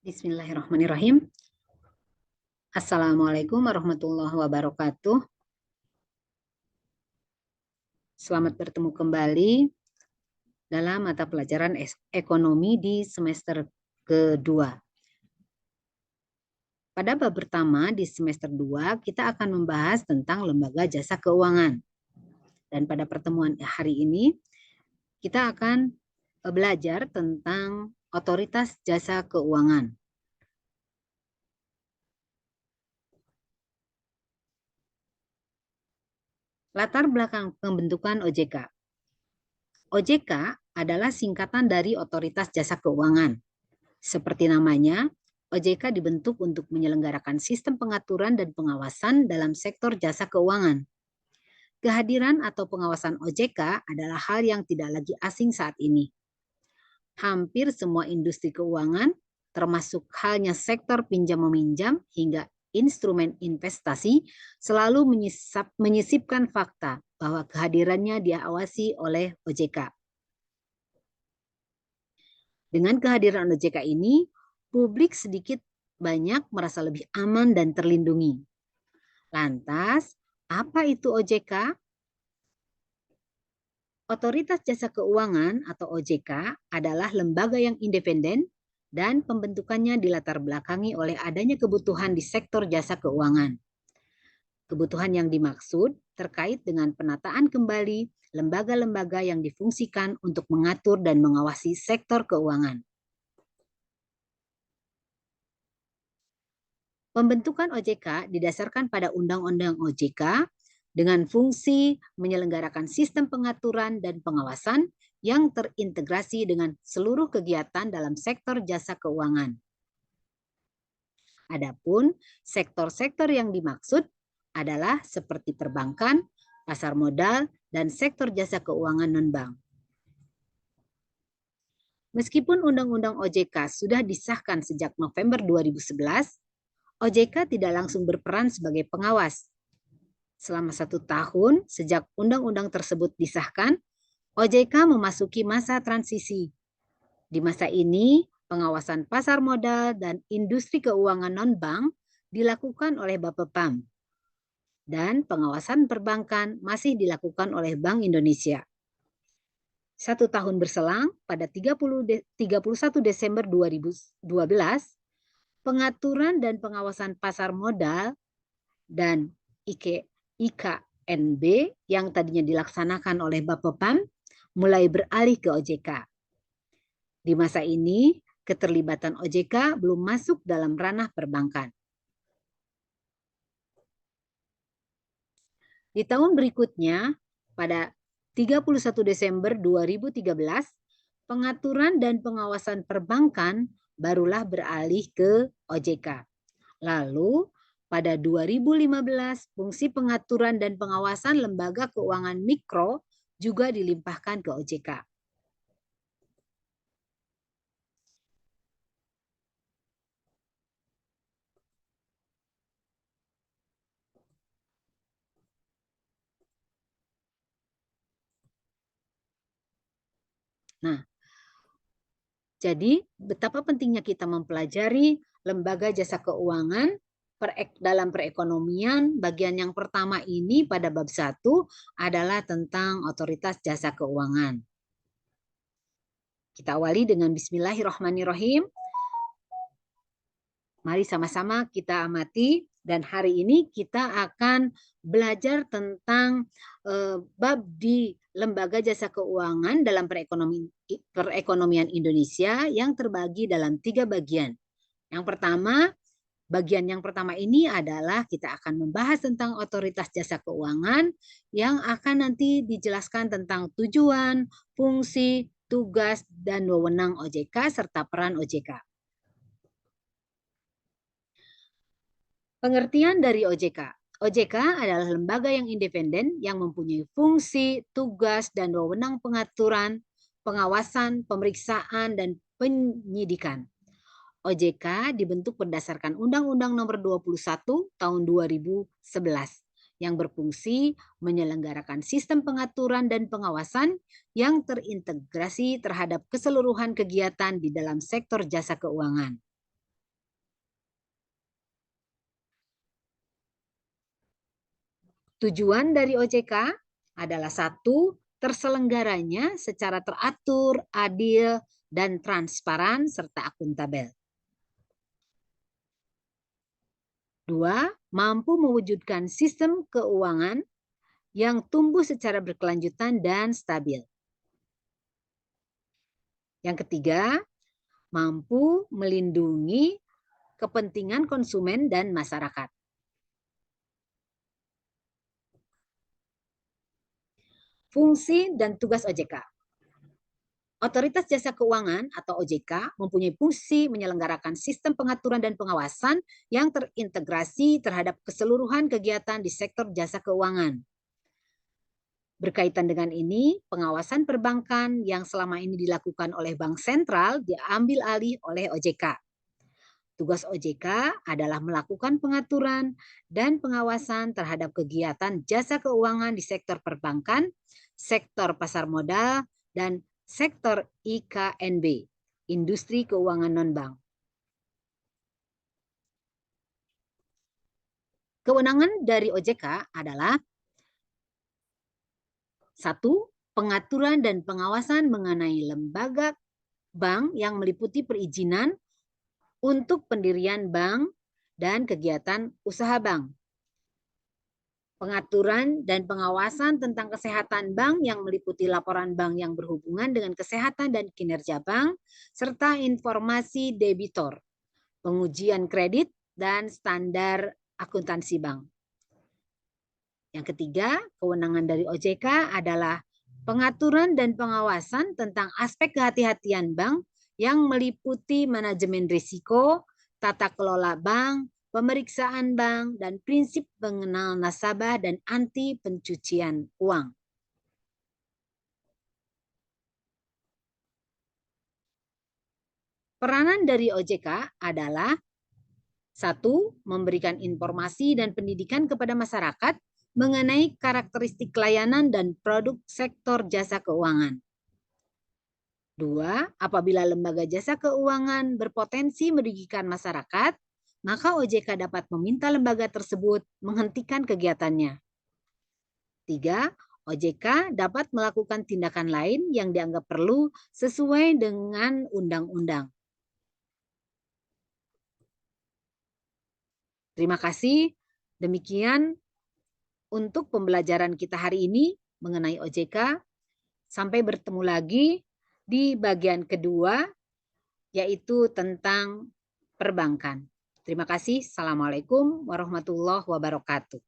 Bismillahirrahmanirrahim. Assalamualaikum warahmatullahi wabarakatuh. Selamat bertemu kembali dalam mata pelajaran ekonomi di semester kedua. Pada bab pertama di semester 2 kita akan membahas tentang lembaga jasa keuangan. Dan pada pertemuan hari ini kita akan belajar tentang otoritas jasa keuangan. Latar belakang pembentukan OJK. OJK adalah singkatan dari Otoritas Jasa Keuangan. Seperti namanya, OJK dibentuk untuk menyelenggarakan sistem pengaturan dan pengawasan dalam sektor jasa keuangan. Kehadiran atau pengawasan OJK adalah hal yang tidak lagi asing saat ini. Hampir semua industri keuangan, termasuk halnya sektor pinjam-meminjam hingga instrumen investasi, selalu menyisipkan fakta bahwa kehadirannya diawasi oleh OJK. Dengan kehadiran OJK ini, publik sedikit banyak merasa lebih aman dan terlindungi. Lantas, apa itu OJK? Otoritas Jasa Keuangan atau OJK adalah lembaga yang independen dan pembentukannya dilatar belakangi oleh adanya kebutuhan di sektor jasa keuangan. Kebutuhan yang dimaksud terkait dengan penataan kembali lembaga-lembaga yang difungsikan untuk mengatur dan mengawasi sektor keuangan. Pembentukan OJK didasarkan pada Undang-Undang OJK dengan fungsi menyelenggarakan sistem pengaturan dan pengawasan yang terintegrasi dengan seluruh kegiatan dalam sektor jasa keuangan. Adapun sektor-sektor yang dimaksud adalah seperti perbankan, pasar modal, dan sektor jasa keuangan non-bank. Meskipun Undang-Undang OJK sudah disahkan sejak November 2011, OJK tidak langsung berperan sebagai pengawas. Selama 1 tahun sejak undang-undang tersebut disahkan, OJK memasuki masa transisi. Di masa ini, pengawasan pasar modal dan industri keuangan non-bank dilakukan oleh Bapepam. Dan pengawasan perbankan masih dilakukan oleh Bank Indonesia. 1 tahun berselang, pada 31 Desember 2012, pengaturan dan pengawasan pasar modal dan IKNB yang tadinya dilaksanakan oleh Bapepam mulai beralih ke OJK. Di masa ini, keterlibatan OJK belum masuk dalam ranah perbankan. Di tahun berikutnya, pada 31 Desember 2013, pengaturan dan pengawasan perbankan barulah beralih ke OJK. Lalu, pada 2015, fungsi pengaturan dan pengawasan lembaga keuangan mikro juga dilimpahkan ke OJK. Nah, jadi betapa pentingnya kita mempelajari lembaga jasa keuangan dalam perekonomian. Bagian yang pertama ini pada bab 1 adalah tentang otoritas jasa keuangan. Kita awali dengan Bismillahirrahmanirrahim. Mari sama-sama kita amati, dan hari ini kita akan belajar tentang bab di lembaga jasa keuangan dalam perekonomian Indonesia yang terbagi dalam 3 bagian. Bagian yang pertama ini adalah kita akan membahas tentang otoritas jasa keuangan yang akan nanti dijelaskan tentang tujuan, fungsi, tugas, dan wewenang OJK serta peran OJK. Pengertian dari OJK. OJK adalah lembaga yang independen yang mempunyai fungsi, tugas, dan wewenang pengaturan, pengawasan, pemeriksaan, dan penyidikan. OJK dibentuk berdasarkan Undang-Undang Nomor 21 Tahun 2011 yang berfungsi menyelenggarakan sistem pengaturan dan pengawasan yang terintegrasi terhadap keseluruhan kegiatan di dalam sektor jasa keuangan. Tujuan dari OJK adalah satu, terselenggaranya secara teratur, adil, dan transparan serta akuntabel. Dua, mampu mewujudkan sistem keuangan yang tumbuh secara berkelanjutan dan stabil. Yang ketiga, mampu melindungi kepentingan konsumen dan masyarakat. Fungsi dan tugas OJK. Otoritas Jasa Keuangan atau OJK mempunyai fungsi menyelenggarakan sistem pengaturan dan pengawasan yang terintegrasi terhadap keseluruhan kegiatan di sektor jasa keuangan. Berkaitan dengan ini, pengawasan perbankan yang selama ini dilakukan oleh Bank Sentral diambil alih oleh OJK. Tugas OJK adalah melakukan pengaturan dan pengawasan terhadap kegiatan jasa keuangan di sektor perbankan, sektor pasar modal, dan sektor IKNB, industri keuangan non-bank. Kewenangan dari OJK adalah satu, pengaturan dan pengawasan mengenai lembaga bank yang meliputi perizinan untuk pendirian bank dan kegiatan usaha bank. Pengaturan dan pengawasan tentang kesehatan bank yang meliputi laporan bank yang berhubungan dengan kesehatan dan kinerja bank, serta informasi debitor, pengujian kredit, dan standar akuntansi bank. Yang ketiga, kewenangan dari OJK adalah pengaturan dan pengawasan tentang aspek kehati-hatian bank yang meliputi manajemen risiko, tata kelola bank, pemeriksaan bank, dan prinsip pengenal nasabah dan anti pencucian uang. Peranan dari OJK adalah satu, memberikan informasi dan pendidikan kepada masyarakat mengenai karakteristik layanan dan produk sektor jasa keuangan. Dua, apabila lembaga jasa keuangan berpotensi merugikan masyarakat, maka OJK dapat meminta lembaga tersebut menghentikan kegiatannya. Tiga, OJK dapat melakukan tindakan lain yang dianggap perlu sesuai dengan undang-undang. Terima kasih. Demikian untuk pembelajaran kita hari ini mengenai OJK. Sampai bertemu lagi di bagian kedua, yaitu tentang perbankan. Terima kasih. Assalamualaikum warahmatullahi wabarakatuh.